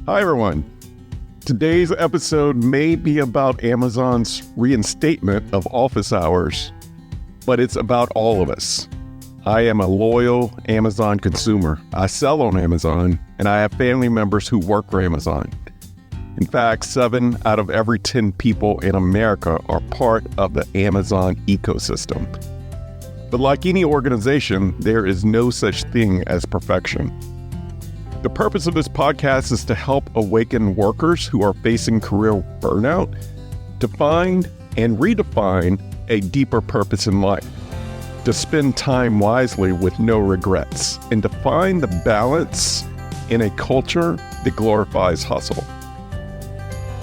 Hi, everyone. Today's episode may be about Amazon's reinstatement of office hours, but it's about all of us. I am a loyal Amazon consumer. I sell on Amazon, and I have family members who work for Amazon. In fact, 7 out of every 10 people in America are part of the Amazon ecosystem. But like any organization, there is no such thing as perfection. The purpose of this podcast is to help awaken workers who are facing career burnout to find and redefine a deeper purpose in life, to spend time wisely with no regrets, and to find the balance in a culture that glorifies hustle.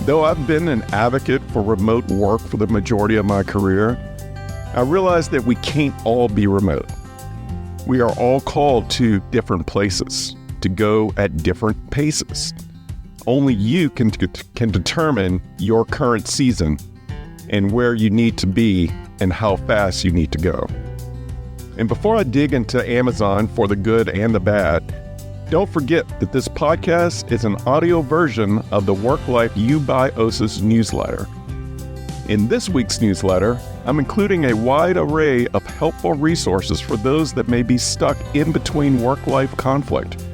Though I've been an advocate for remote work for the majority of my career, I realize that we can't all be remote. We are all called to different places, to go at different paces. Only you can determine your current season and where you need to be and how fast you need to go. And before I dig into Amazon for the good and the bad, don't forget that this podcast is an audio version of the Work Life You by OSIS newsletter. In this week's newsletter, I'm including a wide array of helpful resources for those that may be stuck in between work-life conflict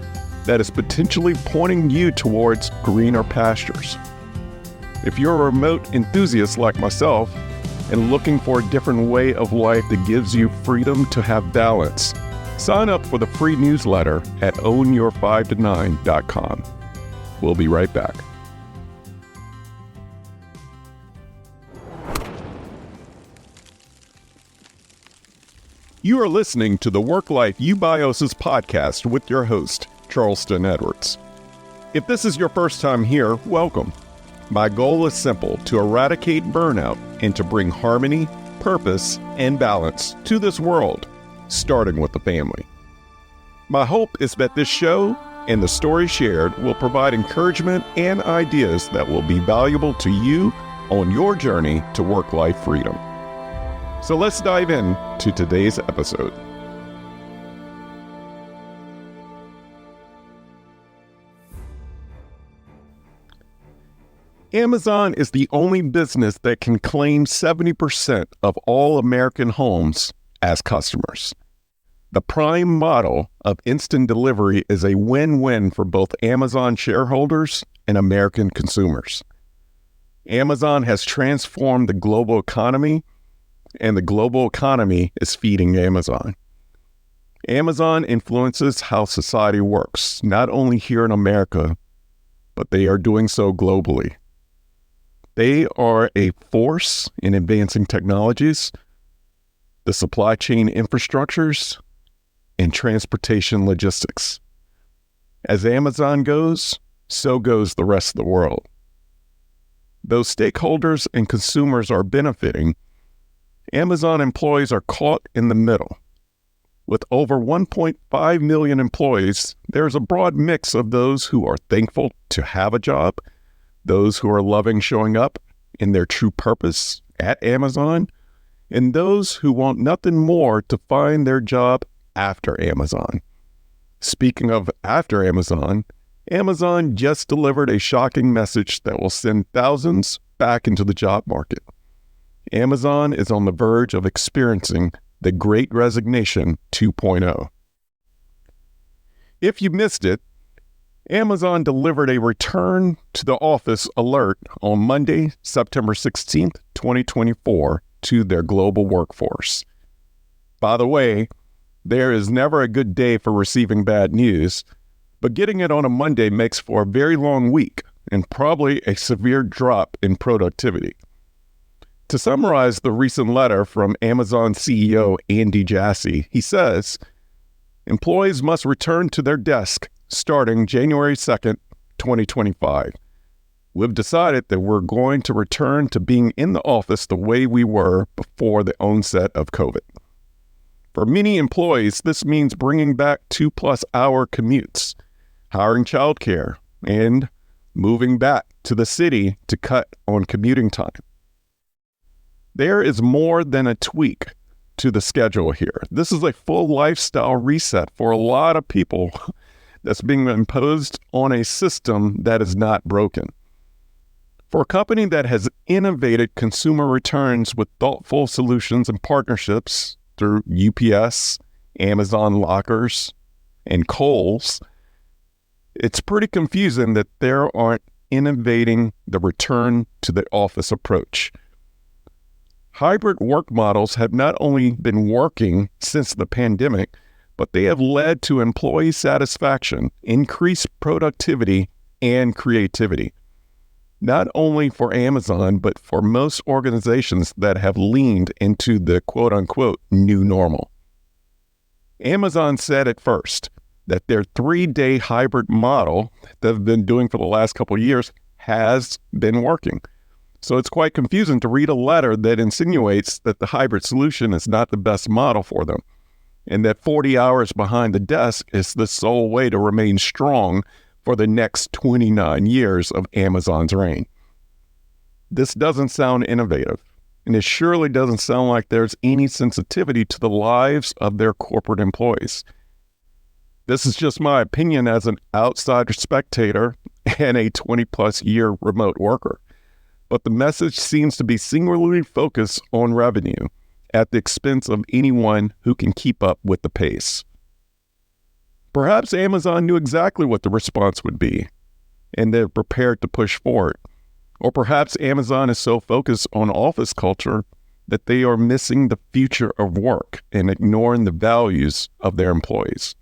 that is potentially pointing you towards greener pastures. If you're a remote enthusiast like myself and looking for a different way of life that gives you freedom to have balance, sign up for the free newsletter at ownyour5to9.com. We'll be right back. You are listening to the Work Life You by OSIS podcast with your host, Charleston Edwards. If this is your first time here, welcome. My goal is simple: to eradicate burnout and to bring harmony, purpose, and balance to this world, starting with the family. My hope is that this show and the stories shared will provide encouragement and ideas that will be valuable to you on your journey to work-life freedom. So let's dive in to today's episode. Amazon is the only business that can claim 70% of all American homes as customers. The prime model of instant delivery is a win-win for both Amazon shareholders and American consumers. Amazon has transformed the global economy, and the global economy is feeding Amazon. Amazon influences how society works, not only here in America, but they are doing so globally. They are a force in advancing technologies, the supply chain infrastructures, and transportation logistics. As Amazon goes, so goes the rest of the world. Though stakeholders and consumers are benefiting, Amazon employees are caught in the middle. With over 1.5 million employees, there is a broad mix of those who are thankful to have a job, those who are loving showing up in their true purpose at Amazon, and those who want nothing more to find their job after Amazon. Speaking of after Amazon, Amazon just delivered a shocking message that will send thousands back into the job market. Amazon is on the verge of experiencing the Great Resignation 2.0. If you missed it, Amazon delivered a return to the office alert on Monday, September 16th, 2024, to their global workforce. By the way, there is never a good day for receiving bad news, but getting it on a Monday makes for a very long week and probably a severe drop in productivity. To summarize the recent letter from Amazon CEO Andy Jassy, he says, employees must return to their desk starting January 2nd, 2025. We've decided that we're going to return to being in the office the way we were before the onset of COVID. For many employees, this means bringing back 2+ hour commutes, hiring childcare, and moving back to the city to cut on commuting time. There is more than a tweak to the schedule here. This is a full lifestyle reset for a lot of people that's being imposed on a system that is not broken. For a company that has innovated consumer returns with thoughtful solutions and partnerships through UPS, Amazon Lockers, and Kohl's, it's pretty confusing that they aren't innovating the return to the office approach. Hybrid work models have not only been working since the pandemic, but they have led to employee satisfaction, increased productivity, and creativity. Not only for Amazon, but for most organizations that have leaned into the quote-unquote new normal. Amazon said at first that their 3-day hybrid model that they've been doing for the last couple of years has been working. So it's quite confusing to read a letter that insinuates that the hybrid solution is not the best model for them, and that 40 hours behind the desk is the sole way to remain strong for the next 29 years of Amazon's reign. This doesn't sound innovative, and it surely doesn't sound like there's any sensitivity to the lives of their corporate employees. This is just my opinion as an outsider spectator and a 20-plus year remote worker. But the message seems to be singularly focused on revenue at the expense of anyone who can keep up with the pace. Perhaps Amazon knew exactly what the response would be, and they're prepared to push forward. Or perhaps Amazon is so focused on office culture that they are missing the future of work and ignoring the values of their employees.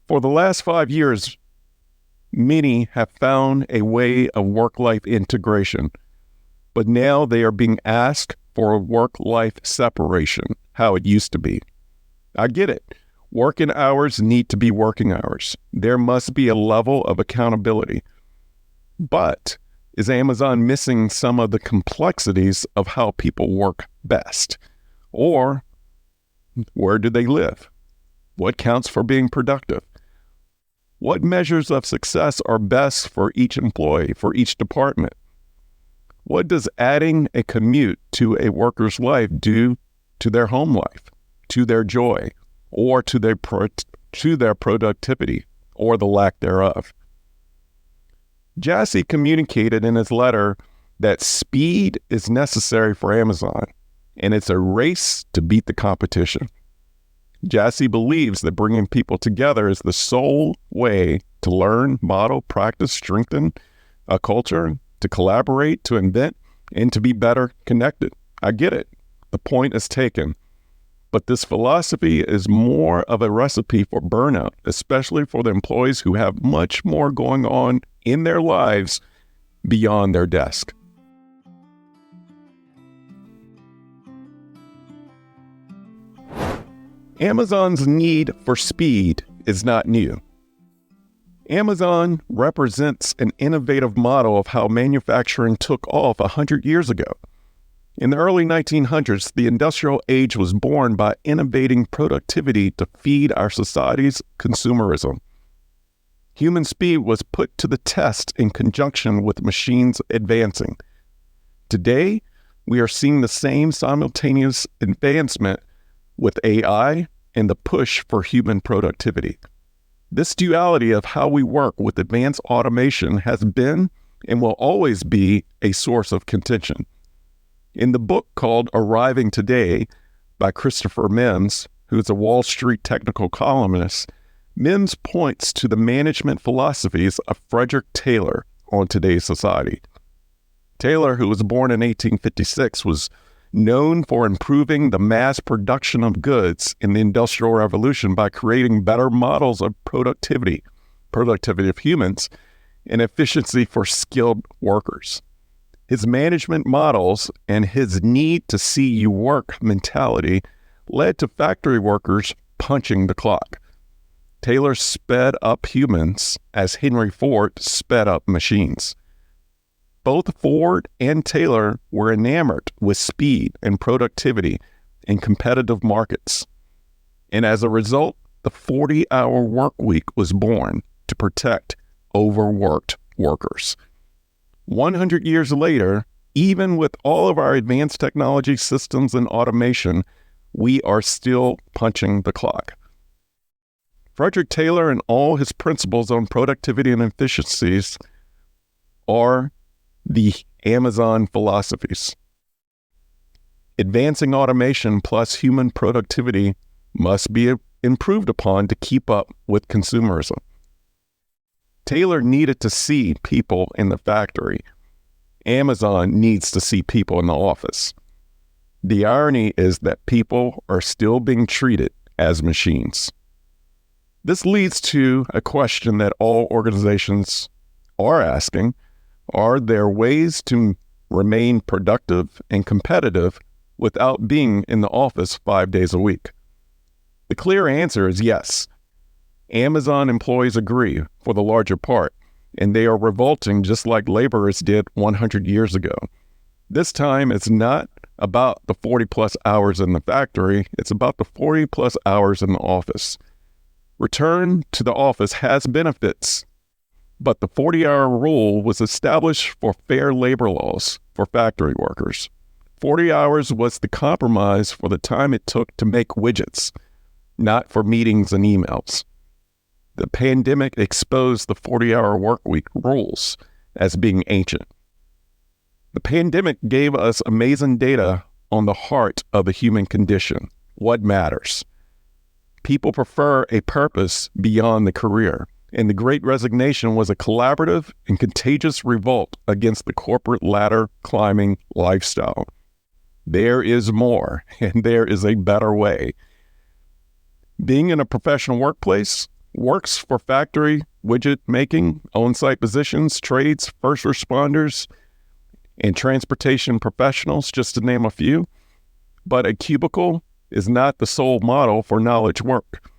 For the last 5 years, many have found a way of work-life integration, but now they are being asked for a work-life separation, how it used to be. I get it. Working hours need to be working hours. There must be a level of accountability. But is Amazon missing some of the complexities of how people work best? Or where do they live? What counts for being productive? What measures of success are best for each employee, for each department? What does adding a commute to a worker's life do to their home life, to their joy, or to their productivity, or the lack thereof? Jassy communicated in his letter that speed is necessary for Amazon, and it's a race to beat the competition. Jassy believes that bringing people together is the sole way to learn, model, practice, strengthen a culture, to collaborate, to invent, and to be better connected. I get it. The point is taken. But this philosophy is more of a recipe for burnout, especially for the employees who have much more going on in their lives beyond their desk. Amazon's need for speed is not new. Amazon represents an innovative model of how manufacturing took off 100 years ago. In the early 1900s, the industrial age was born by innovating productivity to feed our society's consumerism. Human speed was put to the test in conjunction with machines advancing. Today, we are seeing the same simultaneous advancement with AI and the push for human productivity. This duality of how we work with advanced automation has been and will always be a source of contention. In the book called Arriving Today by Christopher Mims, who is a Wall Street technical columnist, Mims points to the management philosophies of Frederick Taylor on today's society. Taylor, who was born in 1856, was known for improving the mass production of goods in the Industrial Revolution by creating better models of productivity of humans, and efficiency for skilled workers. His management models and his need to see you work mentality led to factory workers punching the clock. Taylor sped up humans as Henry Ford sped up machines. Both Ford and Taylor were enamored with speed and productivity in competitive markets. And as a result, the 40-hour work week was born to protect overworked workers. 100 years later, even with all of our advanced technology systems and automation, we are still punching the clock. Frederick Taylor and all his principles on productivity and efficiencies are the Amazon philosophies. Advancing automation plus human productivity must be improved upon to keep up with consumerism. Taylor needed to see people in the factory. Amazon needs to see people in the office. The irony is that people are still being treated as machines. This leads to a question that all organizations are asking. Are there ways to remain productive and competitive without being in the office 5 days a week? The clear answer is yes. Amazon employees agree for the larger part, and they are revolting just like laborers did 100 years ago. This time, it's not about the 40-plus hours in the factory. It's about the 40-plus hours in the office. Return to the office has benefits, but the 40-hour rule was established for fair labor laws for factory workers. 40 hours was the compromise for the time it took to make widgets, not for meetings and emails. The pandemic exposed the 40-hour work week rules as being ancient. The pandemic gave us amazing data on the heart of the human condition, what matters. People prefer a purpose beyond the career, and the Great Resignation was a collaborative and contagious revolt against the corporate ladder climbing lifestyle. There is more, and there is a better way. Being in a professional workplace works for factory, widget making, on-site positions, trades, first responders, and transportation professionals, just to name a few. But a cubicle is not the sole model for knowledge work.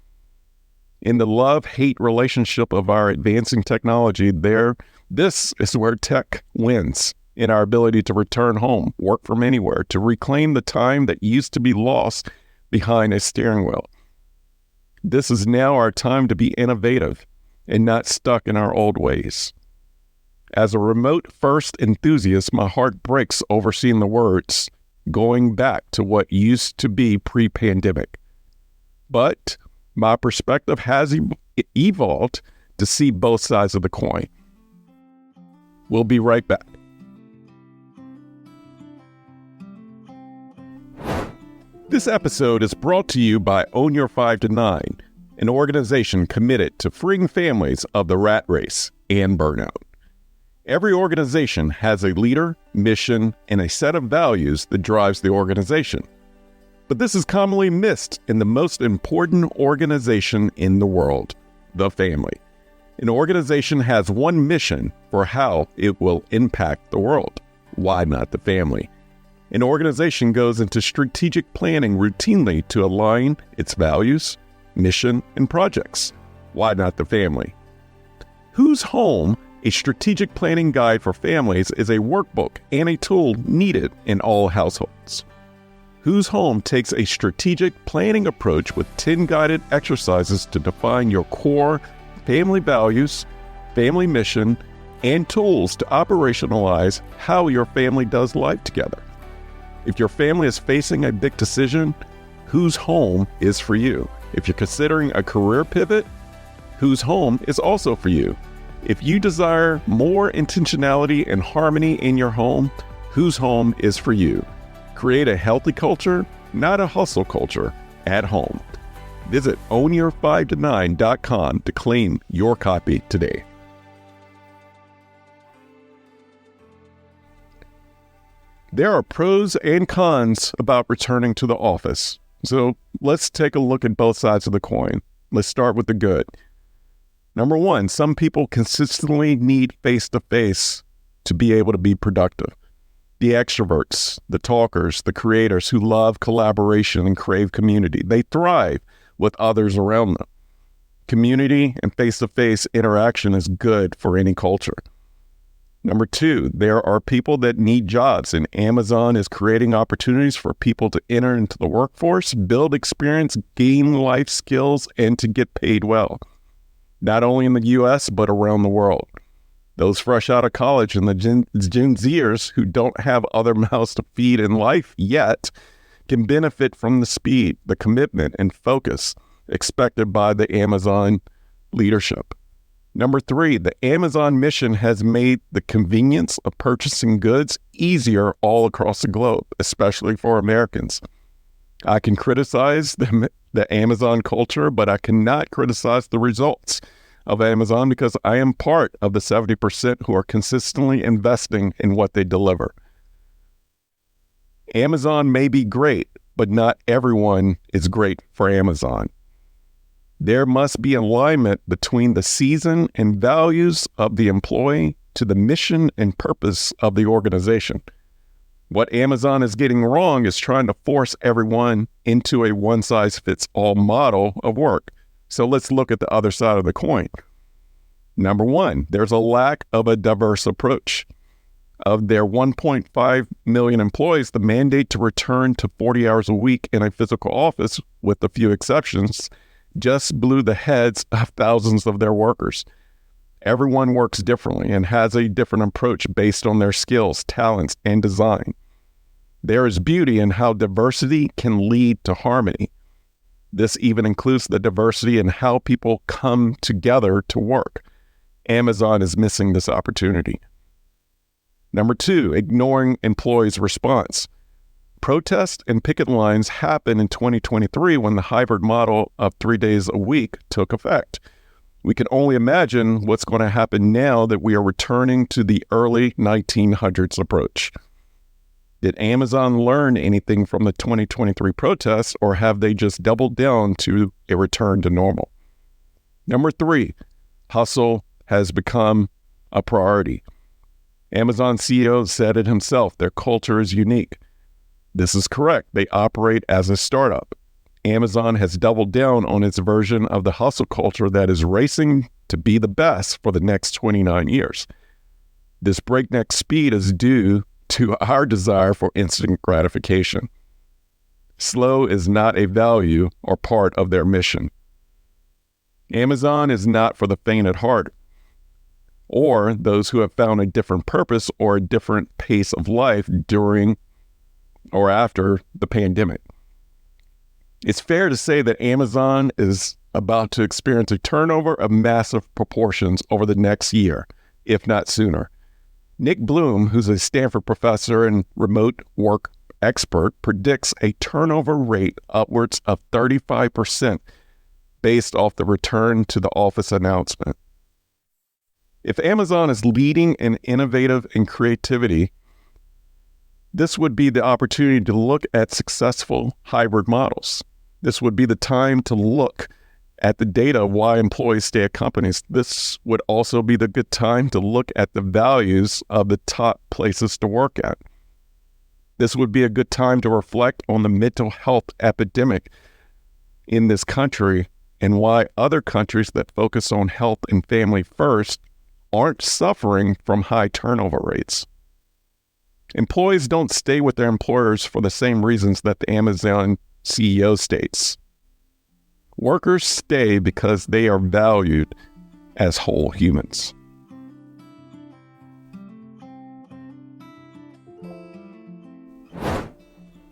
In the love-hate relationship of our advancing technology, this is where tech wins in our ability to return home, work from anywhere, to reclaim the time that used to be lost behind a steering wheel. This is now our time to be innovative and not stuck in our old ways. As a remote-first enthusiast, my heart breaks over seeing the words going back to what used to be pre-pandemic. But my perspective has evolved to see both sides of the coin. We'll be right back. This episode is brought to you by Own Your 5 to 9, an organization committed to freeing families of the rat race and burnout. Every organization has a leader, mission, and a set of values that drives the organization. But this is commonly missed in the most important organization in the world, the family. An organization has one mission for how it will impact the world. Why not the family? An organization goes into strategic planning routinely to align its values, mission, and projects. Why not the family? Whose Home, a strategic planning guide for families, is a workbook and a tool needed in all households. Whose Home takes a strategic planning approach with 10 guided exercises to define your core family values, family mission, and tools to operationalize how your family does life together. If your family is facing a big decision, Whose Home is for you. If you're considering a career pivot, Whose Home is also for you. If you desire more intentionality and harmony in your home, Whose Home is for you. Create a healthy culture, not a hustle culture, at home. Visit ownyour5to9.com to claim your copy today. There are pros and cons about returning to the office. So let's take a look at both sides of the coin. Let's start with the good. Number one, some people consistently need face-to-face to be able to be productive. The extroverts, the talkers, the creators who love collaboration and crave community, they thrive with others around them. Community and face-to-face interaction is good for any culture. Number two, there are people that need jobs, and Amazon is creating opportunities for people to enter into the workforce, build experience, gain life skills, and to get paid well. Not only in the U.S., but around the world. Those fresh out of college and the Gen Zers who don't have other mouths to feed in life yet can benefit from the speed, the commitment, and focus expected by the Amazon leadership. Number 3, the Amazon mission has made the convenience of purchasing goods easier all across the globe, especially for Americans. I can criticize the Amazon culture, but I cannot criticize the results of Amazon because I am part of the 70% who are consistently investing in what they deliver. Amazon may be great, but not everyone is great for Amazon. There must be alignment between the season and values of the employee to the mission and purpose of the organization. What Amazon is getting wrong is trying to force everyone into a one-size-fits-all model of work. So let's look at the other side of the coin. Number 1, there's a lack of a diverse approach. Of their 1.5 million employees, the mandate to return to 40 hours a week in a physical office, with a few exceptions, just blew the heads of thousands of their workers. Everyone works differently and has a different approach based on their skills, talents, and design. There is beauty in how diversity can lead to harmony. This even includes the diversity in how people come together to work. Amazon is missing this opportunity. Number 2, ignoring employees' response. Protests and picket lines happened in 2023 when the hybrid model of 3 days a week took effect. We can only imagine what's going to happen now that we are returning to the early 1900s approach. Did Amazon learn anything from the 2023 protests, or have they just doubled down to a return to normal? Number 3, hustle has become a priority. Amazon CEO said it himself, their culture is unique. This is correct. They operate as a startup. Amazon has doubled down on its version of the hustle culture that is racing to be the best for the next 29 years. This breakneck speed is due to our desire for instant gratification. Slow is not a value or part of their mission. Amazon is not for the faint at heart, or those who have found a different purpose or a different pace of life during or after the pandemic. It's fair to say that Amazon is about to experience a turnover of massive proportions over the next year, if not sooner. Nick Bloom, who's a Stanford professor and remote work expert, predicts a turnover rate upwards of 35% based off the return to the office announcement. If Amazon is leading in innovative and creativity, this would be the opportunity to look at successful hybrid models. This would be the time to look at the data of why employees stay at companies. This would also be the good time to look at the values of the top places to work at. This would be a good time to reflect on the mental health epidemic in this country and why other countries that focus on health and family first aren't suffering from high turnover rates. Employees don't stay with their employers for the same reasons that the Amazon CEO states. Workers stay because they are valued as whole humans.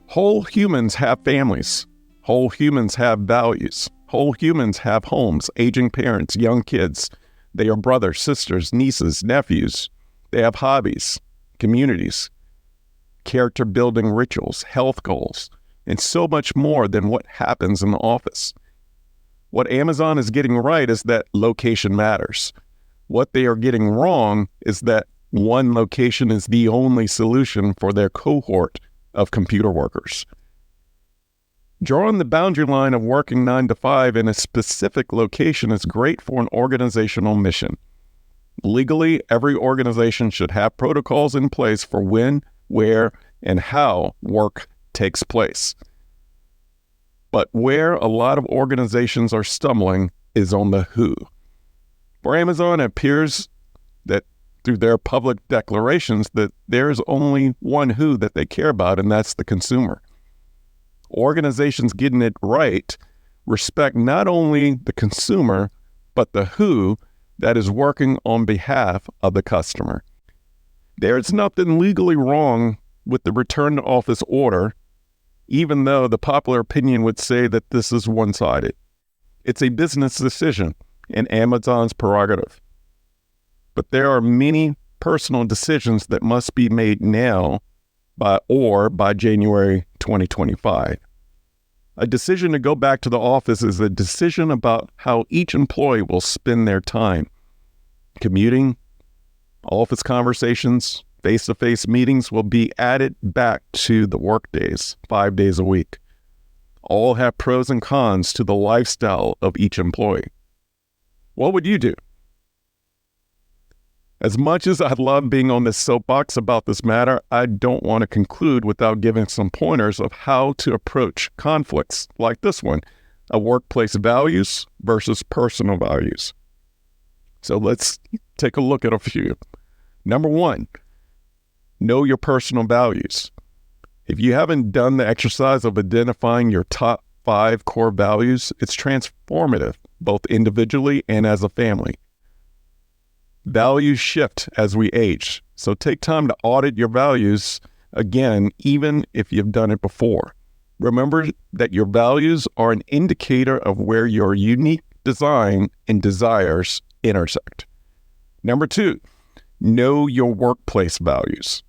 Whole humans have families. Whole humans have values. Whole humans have homes, aging parents, young kids. They are brothers, sisters, nieces, nephews. They have hobbies, communities, character-building rituals, health goals, and so much more than what happens in the office. What Amazon is getting right is that location matters. What they are getting wrong is that one location is the only solution for their cohort of computer workers. Drawing the boundary line of working 9 to 5 in a specific location is great for an organizational mission. Legally, every organization should have protocols in place for when, where, and how work takes place. But where a lot of organizations are stumbling is on the who. For Amazon, it appears that through their public declarations that there's only one who that they care about, and that's the consumer. Organizations getting it right respect not only the consumer, but the who that is working on behalf of the customer. There's nothing legally wrong with the return to office order, even though the popular opinion would say that this is one-sided. It's a business decision and Amazon's prerogative. But there are many personal decisions that must be made now by January 2025. A decision to go back to the office is a decision about how each employee will spend their time. Commuting, office conversations, face-to-face meetings will be added back to the work days, 5 days a week. All have pros and cons to the lifestyle of each employee. What would you do? As much as I love being on this soapbox about this matter, I don't want to conclude without giving some pointers of how to approach conflicts like this one, of workplace values versus personal values. So let's take a look at a few. Number one, know your personal values. If you haven't done the exercise of identifying your top 5 core values, it's transformative, both individually and as a family. Values shift as we age, so take time to audit your values again, even if you've done it before. Remember that your values are an indicator of where your unique design and desires intersect. Number 2, know your workplace values.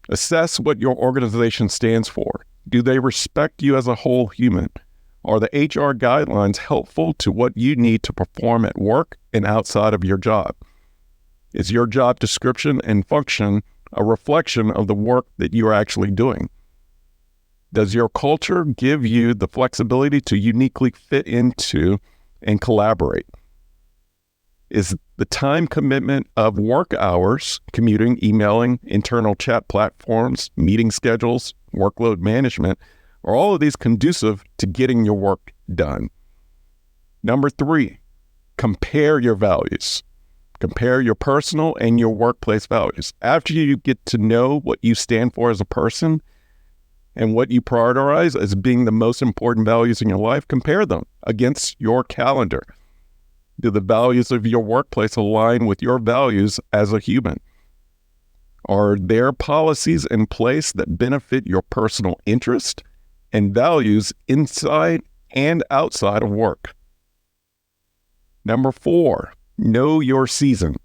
Assess what your organization stands for. Do they respect you as a whole human? Are the HR guidelines helpful to what you need to perform at work and outside of your job? Is your job description and function a reflection of the work that you are actually doing? Does your culture give you the flexibility to uniquely fit into and collaborate? Is the time commitment of work hours, commuting, emailing, internal chat platforms, meeting schedules, workload management, are all of these conducive to getting your work done? Number 3, compare your values. Compare your personal and your workplace values. After you get to know what you stand for as a person and what you prioritize as being the most important values in your life, compare them against your calendar. Do the values of your workplace align with your values as a human? Are there policies in place that benefit your personal interest and values inside and outside of work? Number 4, know your season.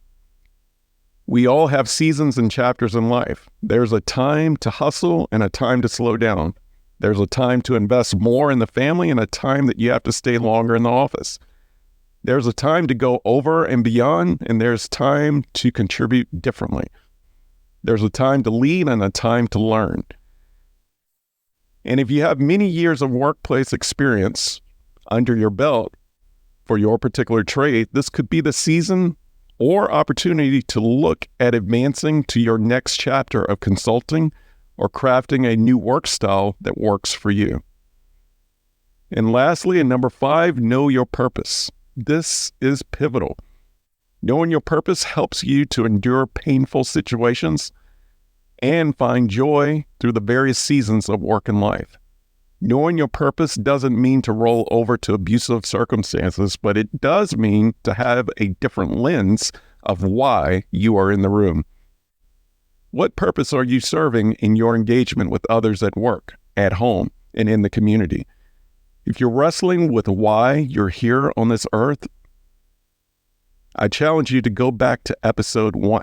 We all have seasons and chapters in life. There's a time to hustle and a time to slow down. There's a time to invest more in the family and a time that you have to stay longer in the office. There's a time to go over and beyond, and there's time to contribute differently. There's a time to lead and a time to learn. And if you have many years of workplace experience under your belt for your particular trade, this could be the season or opportunity to look at advancing to your next chapter of consulting or crafting a new work style that works for you. And lastly, and number 5, know your purpose. This is pivotal. Knowing your purpose helps you to endure painful situations and find joy through the various seasons of work and life. Knowing your purpose doesn't mean to roll over to abusive circumstances, but it does mean to have a different lens of why you are in the room. What purpose are you serving in your engagement with others at work, at home, and in the community? If you're wrestling with why you're here on this earth, I challenge you to go back to episode 1.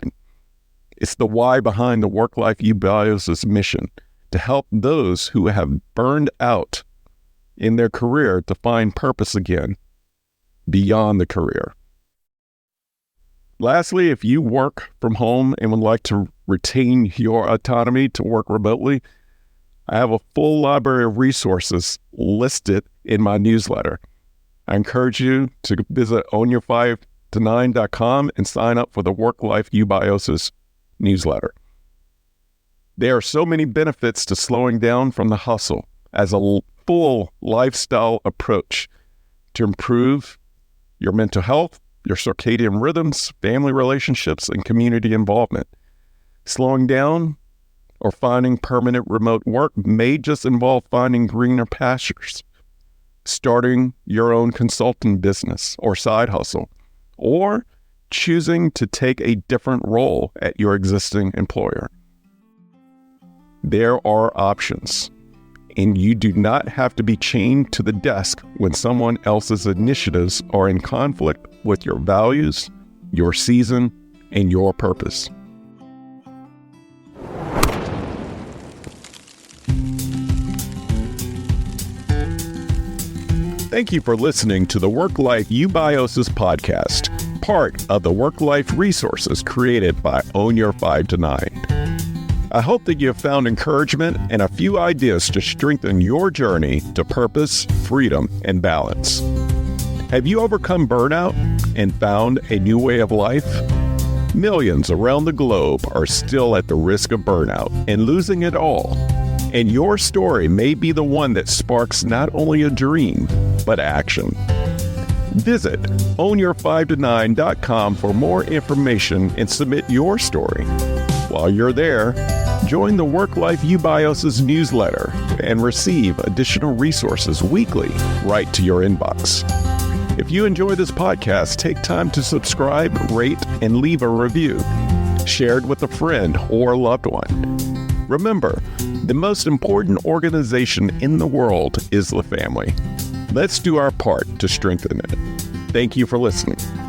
It's the why behind the Work-Life Eubios' mission, to help those who have burned out in their career to find purpose again beyond the career. Lastly, if you work from home and would like to retain your autonomy to work remotely, I have a full library of resources listed in my newsletter. I encourage you to visit ownyour5to9.com and sign up for the Work-Life Eubios newsletter. There are so many benefits to slowing down from the hustle as a full lifestyle approach to improve your mental health, your circadian rhythms, family relationships, and community involvement. Slowing down or finding permanent remote work may just involve finding greener pastures, starting your own consulting business or side hustle, or choosing to take a different role at your existing employer. There are options, and you do not have to be chained to the desk when someone else's initiatives are in conflict with your values, your season, and your purpose. Thank you for listening to the Work-Life Eubiosis podcast, part of the work-life resources created by Own Your 5 to 9. I hope that you have found encouragement and a few ideas to strengthen your journey to purpose, freedom, and balance. Have you overcome burnout and found a new way of life? Millions around the globe are still at the risk of burnout and losing it all. And your story may be the one that sparks not only a dream, but action. Visit ownyour5to9.com for more information and submit your story. While you're there, join the Work-Life Eubiosis newsletter and receive additional resources weekly right to your inbox. If you enjoy this podcast, take time to subscribe, rate, and leave a review. Share it with a friend or loved one. Remember, the most important organization in the world is the family. Let's do our part to strengthen it. Thank you for listening.